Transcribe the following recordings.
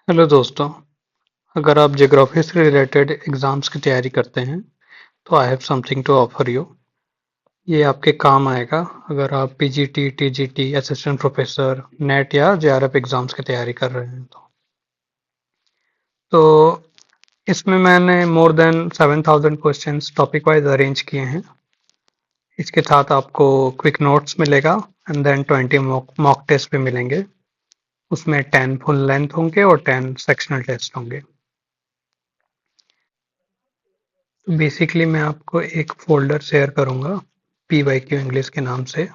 Hello दोस्तों, अगर आप ज्योग्राफी से रिलेटेड एग्जाम्स की तैयारी करते हैं तो I have something to offer you. ये आपके काम आएगा अगर आप PGT, TGT, assistant professor, NET या जेआरएफ एग्जाम्स की तैयारी कर रहे हैं तो इसमें मैंने more than 7,000 questions topic wise arrange किए हैं। इसके साथ आपको क्विक नोट्स मिलेगा एंड देन 20 मॉक टेस्ट भी मिलेंगे। उसमें 10 फुल लेंथ होंगे और 10 सेक्शनल टेस्ट होंगे। तो बेसिकली मैं आपको एक फ़ोल्डर शेयर करूँगा पीवाईक्यू इंग्लिश के नाम से।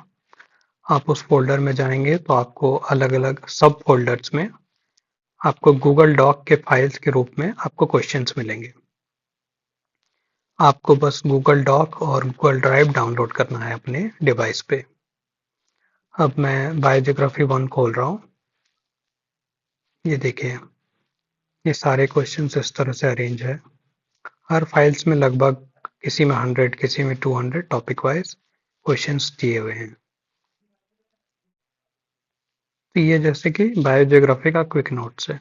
आप उस फ़ोल्डर में जाएँगे तो आपको अलग-अलग सब फ़ोल्डर्स में आपको गूगल डॉक के फाइल्स के रूप में आपको क्वेश्चंस मिलेंगे। आपको बस गूगल डॉक और गूगल ड्राइव डाउनलोड करना है अपने डिवाइस पे। अब मैं बायोजियोग्राफी 1 खोल रहा हूँ। ये देखिए, ये सारे क्वेश्चंस इस तरह से अरेंज है। हर फाइल्स में लगभग किसी में 100, किसी में 200 टॉपिक वाइज क्वेश्चंस दिए हुए हैं। तो ये जैसे कि बायोजियोग्राफी का क्विक नोट्स है।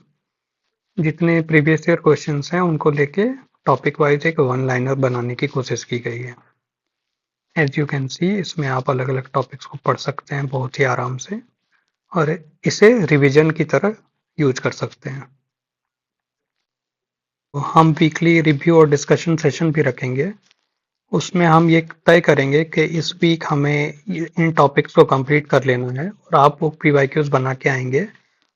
जितने प्रीवियस ईयर क्वेश्चंस हैं उनको लेके टॉपिक वाइज एक वन लाइनर बनाने की कोशिश की गई है। एज यू कैन सी इसमें आप अलग अलग टॉपिक्स को पढ़ सकते हैं बहुत ही आराम से और इसे रिवीजन की तरह यूज कर सकते हैं। तो हम वीकली रिव्यू और डिस्कशन सेशन भी रखेंगे। उसमें हम ये तय करेंगे कि इस वीक हमें इन टॉपिक्स को कंप्लीट कर लेना है और आप वो पीवाईक्यूज बना के आएंगे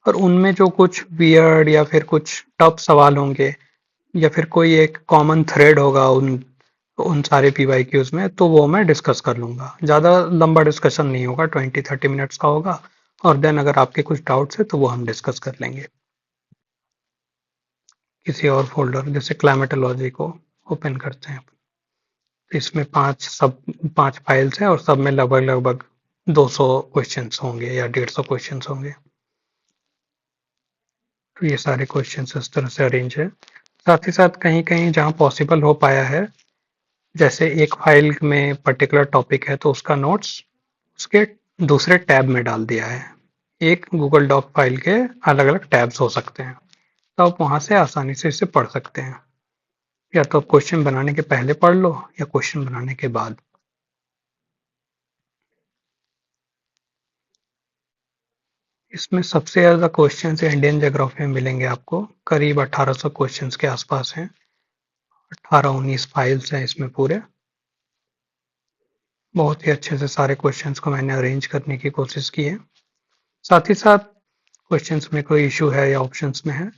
और उनमें जो कुछ वियर्ड या फिर कुछ टफ सवाल होंगे या फिर कोई एक कॉमन थ्रेड होगा उन उन सारे पीवाईक्यूज में तो वो मैं डिस्कस कर लूँगा। ज़्यादा लंबा डिस्कशन नहीं होगा, 20-30 मिनट्स का होगा और देन अगर आपके कुछ डाउट्स है तो वो हम डिस्कस कर लेंगे। किसी और फ़ोल्डर जैसे क्लाइमेटोलॉजी को ओपन करते हैं। इसमें 5 फाइल्स हैं और सब में लगभग 200 क्वेश्चंस होंगे या 150 क्वेश्चंस होंगे। तो ये सारे क्वेश्चंस इस तरह से अरेंज है। साथ ही साथ कहीं-कहीं जहाँ पॉसिबल हो पाया है, जैसे एक फाइल में पर्टिकुलर टॉपिक है तो उसका नोट्स उसके दूसरे टैब में डाल दिया है। एक गूगल डॉक फाइल के अलग-अलग टैब्स हो सकते हैं, तो आप वहाँ से आसानी से इसे पढ़ सकते हैं। या तो आप क्वेश्चन बनाने के पहले पढ़ लो या क्वेश्चन बनाने के बाद। इसमें सबसे ज़्यादा क्वेश्चंस इंडियन ज्योग्राफी में मिलेंगे आपको, करीब 1800 क्वेश्चंस के आसपास हैं। 18-19 फाइल्स हैं इसमें पूरे। बहुत ही अच्छे से सारे क्वेश्चंस को मैंने अरेंज करने की कोशिश की है। साथ ही साथ क्वेश्चंस में कोई इशू है या ऑप्शंस में है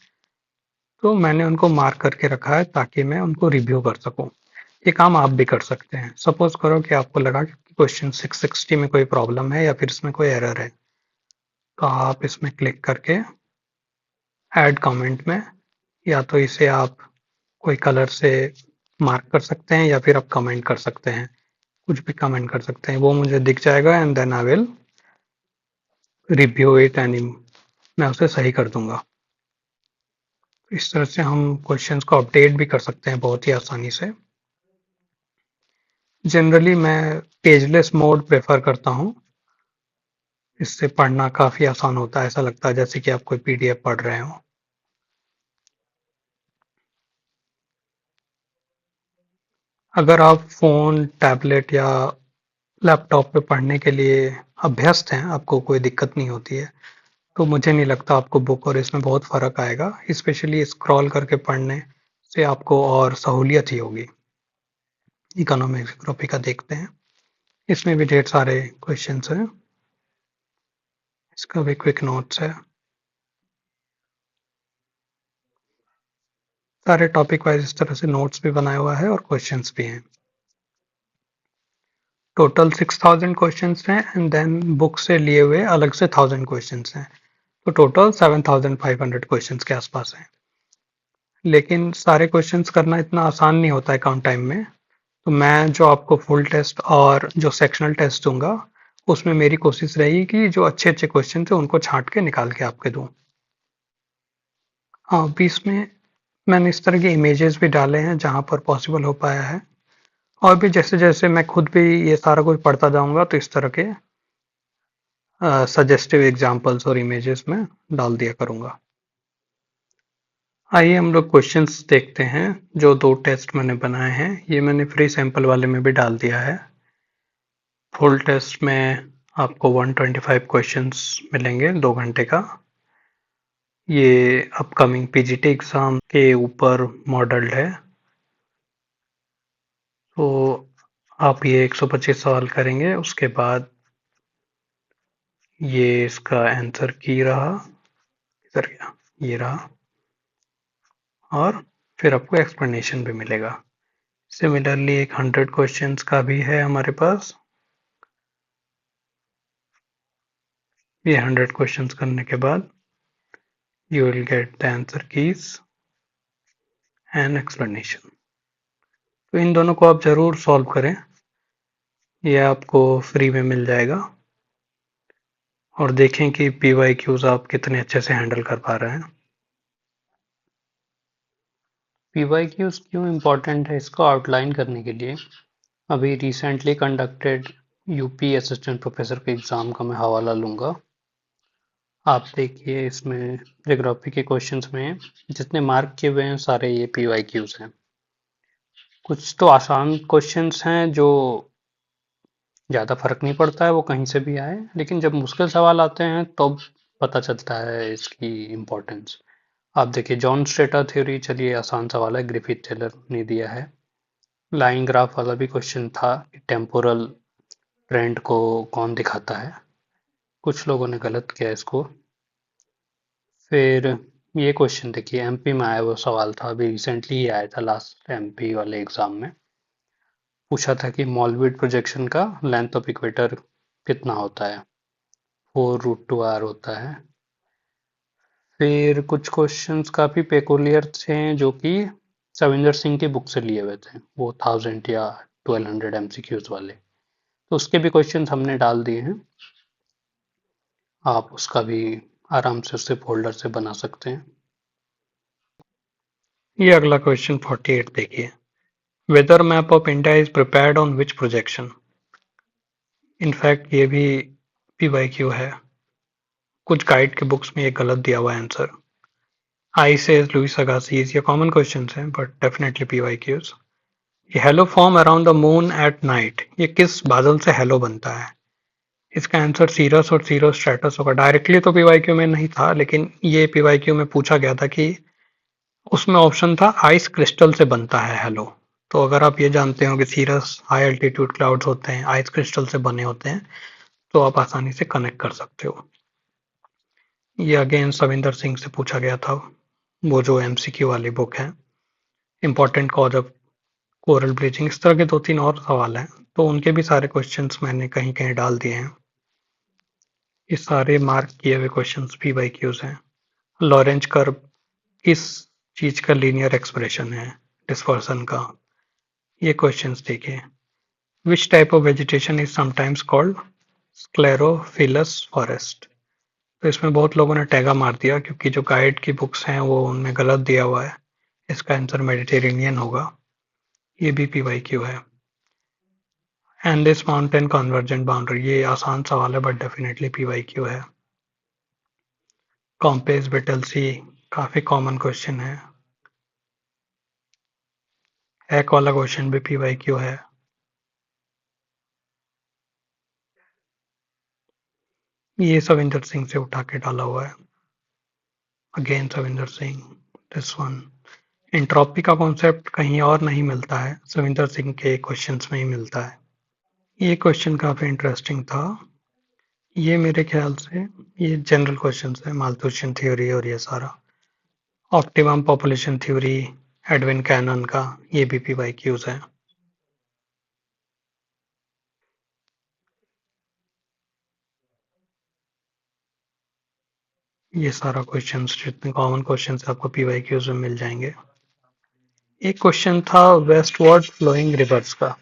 तो मैंने उनको मार्क करके रखा है ताकि मैं उनको रिव्यू कर सकूं। ये काम आप भी कर सकते हैं। सपोज करो कि आपको लगा कि क्वेश्चन 660 में कोई प्रॉब्लम है या फिर इसमें कोई एरर है, तो आप इसमें क्लिक करके ऐड कमेंट में या तो इसे आप कोई कलर से मार्क कर सकते हैं या फिर आप कमेंट कर सकते हैं। कुछ भी कमेंट कर सकते हैं, वो मुझे दिख जाएगा and then I will review it and मैं उसे सही कर दूंगा। इस तरह से हम क्वेश्चंस को अपडेट भी कर सकते हैं बहुत ही आसानी से। जनरली मैं पेजलेस मोड प्रेफर करता हूँ। इससे पढ़ना काफ़ी आसान होता है, ऐसा लगता है जैसे कि आप कोई पीडीएफ पढ़ रहे हो। अगर आप फ़ोन, टैबलेट या लैपटॉप पे पढ़ने के लिए अभ्यस्त हैं, आपको कोई दिक्कत नहीं होती है, तो मुझे नहीं लगता आपको बुक और इसमें बहुत फ़र्क आएगा। स्पेशली स्क्रॉल करके पढ़ने से आपको और सहूलियत ही होगी। इकोनॉमिक्स ज्योग्राफी का देखते हैं। इसमें भी ढेर सारे क्वेश्चंस हैं। इसका भी क्विक नोट्स है। सारे टॉपिक वाइज इस तरह से नोट्स भी बनाया हुआ है और क्वेश्चंस भी हैं। टोटल 6000 क्वेश्चंस हैं एंड देन बुक से लिए हुए अलग से 1000 क्वेश्चंस हैं। तो टोटल 7500 क्वेश्चंस के आसपास हैं। लेकिन सारे क्वेश्चंस करना इतना आसान नहीं होता है कम टाइम में। तो मैं जो आपको फुल टेस्ट और जो सेक्शनल टेस्ट दूंगा उसमें मेरी कोशिश रहेगी कि जो अच्छे अच्छे क्वेश्चन थे उनको छांट के निकाल के आपके दूं। हाँ, बीच में मैंने इस तरह के इमेजेस भी डाले हैं जहां पर पॉसिबल हो पाया है और भी जैसे जैसे मैं खुद भी ये सारा कुछ पढ़ता जाऊंगा तो इस तरह के सजेस्टिव एग्जांपल्स और इमेजेस में डाल दिया करूंगा। आइए हम लोग क्वेश्चंस देखते हैं जो 2 टेस्ट मैंने बनाए हैं। ये मैंने फ्री सैंपल वाले में भी डाल दिया है। फुल टेस्ट में आपको 125 क्वेश्चंस मिलेंगे 2 घंटे का। ये अपकमिंग पीजीटी एग्जाम के ऊपर मॉडल्ड है। तो आप ये 125 सवाल करेंगे, उसके बाद ये इसका आंसर की रहा, इधर गया, ये रहा, और फिर आपको एक्सप्लेनेशन भी मिलेगा। सिमिलरली एक 100 क्वेश्चंस का भी है हमारे पास। ये 100 क्वेश्चंस करने के बाद you will get the answer keys and explanation। तो इन दोनों को आप जरूर सॉल्व करें, ये आपको फ्री में मिल जाएगा। और देखें कि PYQs आप कितने अच्छे से हैंडल कर पा रहे हैं। PYQs क्यों इम्पोर्टेंट है, इसको आउटलाइन करने के लिए अभी recently conducted UP assistant professor के एग्ज़ाम का मैं हवाला लूँगा। आप देखिए, इसमें ज्योग्राफी के क्वेश्चंस में जितने मार्क किए हुए हैं सारे ये PYQs हैं। कुछ तो आसान क्वेश्चंस हैं जो ज़्यादा फर्क नहीं पड़ता है, वो कहीं से भी आए, लेकिन जब मुश्किल सवाल आते हैं तब पता चलता है इसकी इम्पोर्टेंस। आप देखिए, जॉन स्ट्रेटा थ्योरी, चलिए आसान सवाल है, ग्रिफिथ टेलर ने दिया है। लाइन ग्राफ वाला भी क्वेश्चन था कि टेम्पोरल ट्रेंड को कौन दिखाता है, कुछ लोगों ने गलत किया इसको। फिर ये क्वेश्चन देखिए, एमपी में आया वो सवाल था, अभी रिसेंटली ही आया था लास्ट एमपी वाले एग्जाम में। पूछा था कि मॉलविड प्रोजेक्शन का लेंथ ऑफ इक्वेटर कितना होता है, 4√2r होता है। फिर कुछ क्वेश्चंस काफी पेकुलियर थे जो कि सविंदर सिंह की बुक से लिए हुए थे, वो 1000 या 1200 एमसीक्यूज वाले। तो उसके भी क्वेश्चंस हमने डाल दिए हैं, आप उसका भी आराम से उससे फोल्डर से बना सकते हैं। ये अगला क्वेश्चन 48 देखिए, weather map of India is prepared on which projection. In fact ये भी PYQ है, कुछ गाइड के बुक्स में ये गलत दिया हुआ आंसर। आई सेज लुइस अगासिस, ये कॉमन क्वेश्चन हैं बट डेफिनेटली PYQs। ये hello form around the moon at night, ये किस बादल से हेलो बनता है। इसका आंसर सीरस और सीरो स्ट्रेटस होगा। डायरेक्टली तो PYQ में नहीं था, लेकिन ये PYQ में पूछा गया था कि उसमें ऑप्शन था आइस क्रिस्टल से बनता है हेलो। तो अगर आप ये जानते हो कि सीरस हाई एल्टीट्यूड क्लाउड्स होते हैं, आइस क्रिस्टल से बने होते हैं, तो आप आसानी से कनेक्ट कर सकते हो। ये अगेन सविंदर सिंह से पूछा गया था, वो जो MCQ वाली बुक है, important cause of coral bleaching. इस तरह के 2-3 और सवाल हैं, तो उनके भी सारे क्वेश्चंस मैंने कहीं कहीं डाल दिए हैं। ये सारे मार्क किए हुए क्वेश्चंस PYQs हैं। लॉरेंज कर्व किस चीज का लीनियर एक्सप्रेशन है, डिस्पर्सन का। ये क्वेश्चंस देखिए, which type of vegetation is sometimes called sclerophyllous forest. तो इसमें बहुत लोगों ने टैगा मार दिया, क्योंकि जो गाइड की बुक्स हैं वो उनमें गलत दिया हुआ है। इसका आंसर मेडिटेरेनियन होगा। ये भी PYQ है। And this mountain convergent boundary, ये आसान सवाल है बट डेफिनेटली PYQ है। कॉम्पेस बेटलसी, काफी कॉमन क्वेश्चन है। एक वाला क्वेश्चन भी PYQ है। ये सविंदर सिंह से उठा के डाला हुआ है, again Savinder Singh. This one, entropy का कॉन्सेप्ट कहीं और नहीं मिलता है, सविंदर सिंह के क्वेश्चंस में ही मिलता है। ये क्वेश्चन काफी इंटरेस्टिंग था। ये मेरे ख्याल से ये जनरल क्वेश्चंस है, माल्थुसियन थ्योरी और ये सारा। Optimum population theory Edwin Cannan का, ये भी PYQs है। ये सारा क्वेश्चंस, जितने कॉमन क्वेश्चंस आपको PYQs में मिल जाएंगे। एक क्वेश्चन था वेस्टवर्ड फ्लोइंग रिवर्स का,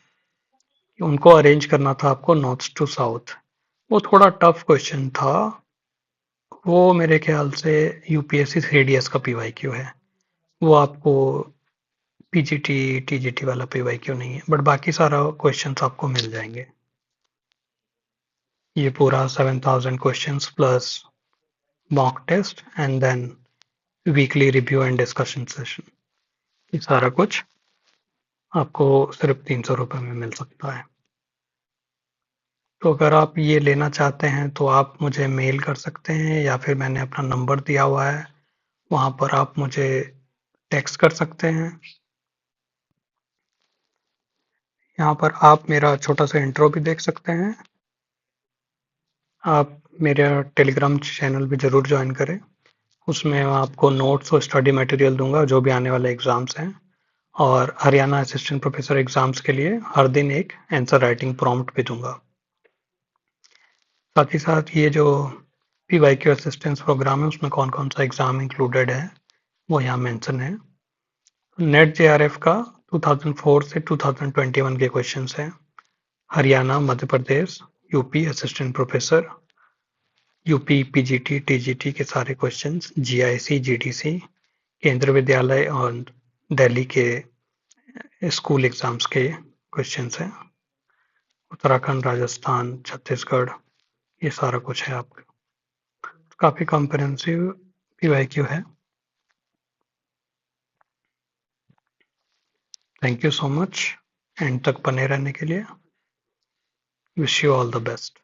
उनको अरेंज करना था आपको नॉर्थ टू साउथ। वो थोड़ा टफ क्वेश्चन था, वो मेरे ख्याल से UPSC 3DS का PYQ है। वो आपको PGT TGT वाला PYQ नहीं है, बट बाकी सारा क्वेश्चंस आपको मिल जाएंगे। ये पूरा 7000 questions plus mock test and then weekly review and discussion session, ये सारा कुछ आपको सिर्फ 300 रुपये में मिल सकता है। तो अगर आप ये लेना चाहते हैं तो आप मुझे मेल कर सकते हैं या फिर मैंने अपना नंबर दिया हुआ है, वहाँ पर आप मुझे टेक्स्ट कर सकते हैं। यहाँ पर आप मेरा छोटा सा इंट्रो भी देख सकते हैं। आप मेरा टेलीग्राम चैनल भी ज़रूर ज्वाइन करें। उसमें मैं आपको नोट्स और स्टडी मटेरियल दूंगा जो भी आने वाले एग्ज़ाम्स हैं, और हरियाणा असिस्टेंट प्रोफेसर एग्ज़ाम्स के लिए हर दिन एक आंसर राइटिंग प्रॉम्प्ट भी दूंगा। साथ ही साथ ये जो PYQ असिस्टेंस प्रोग्राम है उसमें कौन कौन सा एग्ज़ाम इंक्लूडेड है वो यहाँ मेंशन है। नेट JRF का 2004 से 2021 के क्वेश्चंस हैं। Haryana, Madhya Pradesh, UP assistant professor, UP PGT TGT के सारे क्वेश्चंस, GIC GDC, केंद्र विद्यालय और दिल्ली के स्कूल एग्जाम्स के क्वेश्चंस हैं। उत्तराखंड, राजस्थान, छत्तीसगढ़, ये सारा कुछ है आपका। काफ़ी कॉम्प्रिहेंसिव PYQ है। Thank you so much and तक बने रहने के लिए। Wish you all the best.